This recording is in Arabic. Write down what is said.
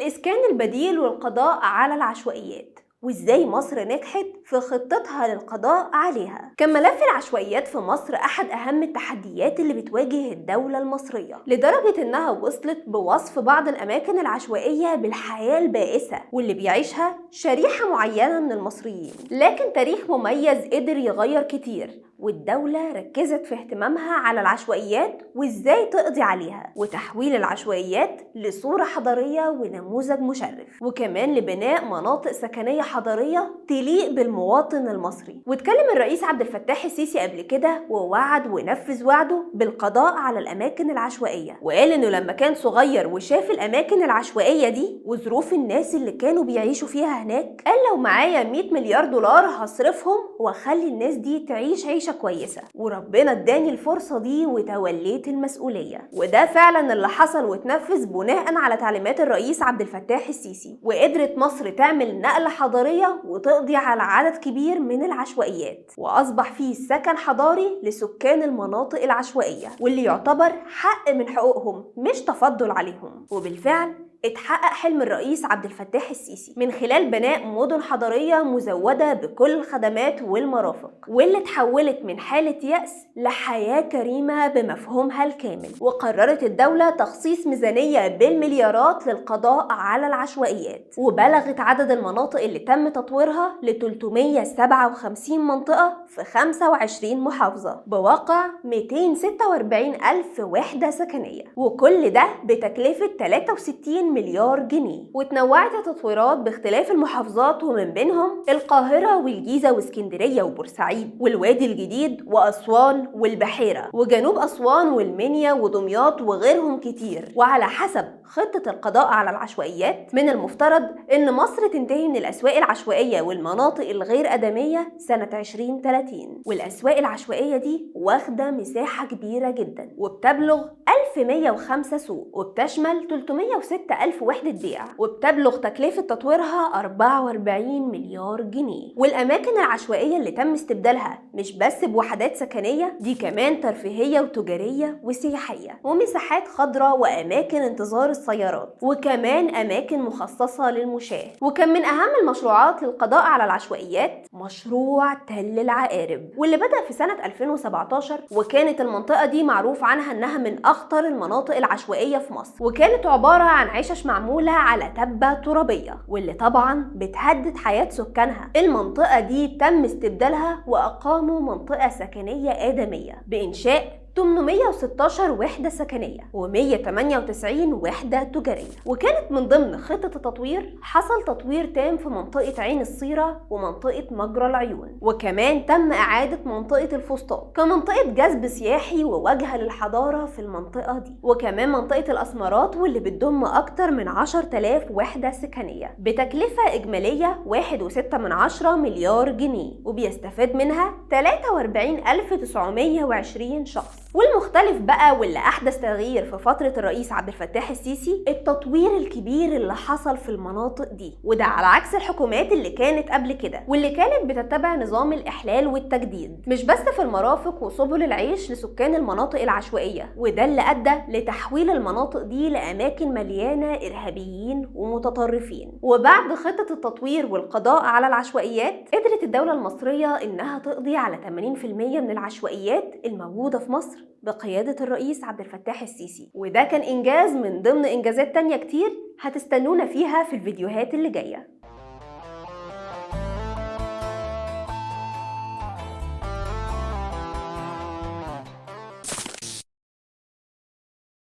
الإسكان البديل والقضاء على العشوائيات، وإزاي مصر نجحت في خطتها للقضاء عليها. كان ملف العشوائيات في مصر أحد أهم التحديات اللي بتواجه الدولة المصرية، لدرجة إنها وصلت بوصف بعض الأماكن العشوائية بالحياة البائسة واللي بيعيشها شريحة معينة من المصريين. لكن تاريخ مميز قدر يغير كتير، والدولة ركزت في اهتمامها على العشوائيات وإزاي تقضي عليها، وتحويل العشوائيات لصورة حضارية ونموذج مشرف، وكمان لبناء مناطق سكنية حضارية تليق بالمواطن المصري. واتكلم الرئيس عبد الفتاح السيسي قبل كده ووعد ونفذ وعده بالقضاء على الأماكن العشوائية، وقال إنه لما كان صغير وشاف الأماكن العشوائية دي وظروف الناس اللي كانوا بيعيشوا فيها هناك، قال لو معايا 100 مليار دولار هصرفهم وأخلي الناس دي تعيش عيشة كويسة، وربنا اداني الفرصة دي وتوليت المسؤولية. وده فعلا اللي حصل واتنفذ بناء على تعليمات الرئيس عبد الفتاح السيسي، وقدرت مصر تعمل نقلة حضارية وتقضي على عدد كبير من العشوائيات، وأصبح فيه سكن حضاري لسكان المناطق العشوائية، واللي يعتبر حق من حقوقهم مش تفضل عليهم. وبالفعل اتحقق حلم الرئيس عبد الفتاح السيسي من خلال بناء مدن حضرية مزودة بكل الخدمات والمرافق، واللي اتحولت من حالة يأس لحياة كريمة بمفهومها الكامل. وقررت الدولة تخصيص ميزانية بالمليارات للقضاء على العشوائيات، وبلغت عدد المناطق اللي تم تطويرها ل 357 منطقة في 25 محافظة بواقع 246 ألف وحدة سكنية، وكل ده بتكلفة 63 مليار جنيه. وتنوعت التطويرات باختلاف المحافظات، ومن بينهم القاهرة والجيزة واسكندرية وبورسعيد والوادي الجديد وأسوان والبحيرة وجنوب أسوان والمنيا ودمياط وغيرهم كتير. وعلى حسب خطة القضاء على العشوائيات، من المفترض إن مصر تنتهي من الأسواق العشوائية والمناطق الغير آدمية سنة 2030. والأسواق العشوائية دي واخدة مساحة كبيرة جدا وبتبلغ 1105 سوق، وبتشمل 306 ألف وحدة بيع، وبتبلغ تكلفة تطويرها 44 مليار جنيه. والأماكن العشوائية اللي تم استبدالها مش بس بوحدات سكنية، دي كمان ترفيهية وتجارية وسياحية، ومساحات خضراء وأماكن انتظار السيارات، وكمان أماكن مخصصة للمشاة. وكان من أهم المشروعات للقضاء على العشوائيات مشروع تل العقارب، واللي بدأ في سنة 2017، وكانت المنطقة دي معروف عنها إنها من أخطر المناطق العشوائية في مصر، وكانت عبارة عن عشش معمولة على تبة ترابية، واللي طبعا بتهدد حياة سكانها. المنطقة دي تم استبدالها وأقاموا منطقة سكنية آدمية بإنشاء 816 وحدة سكنية و198 وحدة تجارية. وكانت من ضمن خطة التطوير حصل تطوير تام في منطقة عين الصيرة ومنطقة مجرى العيون، وكمان تم إعادة منطقة الفسطاط كمنطقة جذب سياحي ووجهة للحضارة في المنطقة دي، وكمان منطقة الأسمرات واللي بتضم أكتر من 10,000 وحدة سكنية بتكلفة إجمالية 1.6 مليار جنيه، وبيستفاد منها 43,920 شخص. والمختلف بقى واللي أحدث تغيير في فترة الرئيس عبد الفتاح السيسي التطوير الكبير اللي حصل في المناطق دي، وده على عكس الحكومات اللي كانت قبل كده واللي كانت بتتبع نظام الإحلال والتجديد، مش بس في المرافق وسبل العيش لسكان المناطق العشوائية، وده اللي أدى لتحويل المناطق دي لأماكن مليانة إرهابيين ومتطرفين. وبعد خطة التطوير والقضاء على العشوائيات، قدرت الدولة المصرية إنها تقضي على 80% من العشوائيات الموجودة في مصر بقيادة الرئيس عبد الفتاح السيسي، وده كان إنجاز من ضمن إنجازات تانية كتير هتستنونا فيها في الفيديوهات اللي جاية.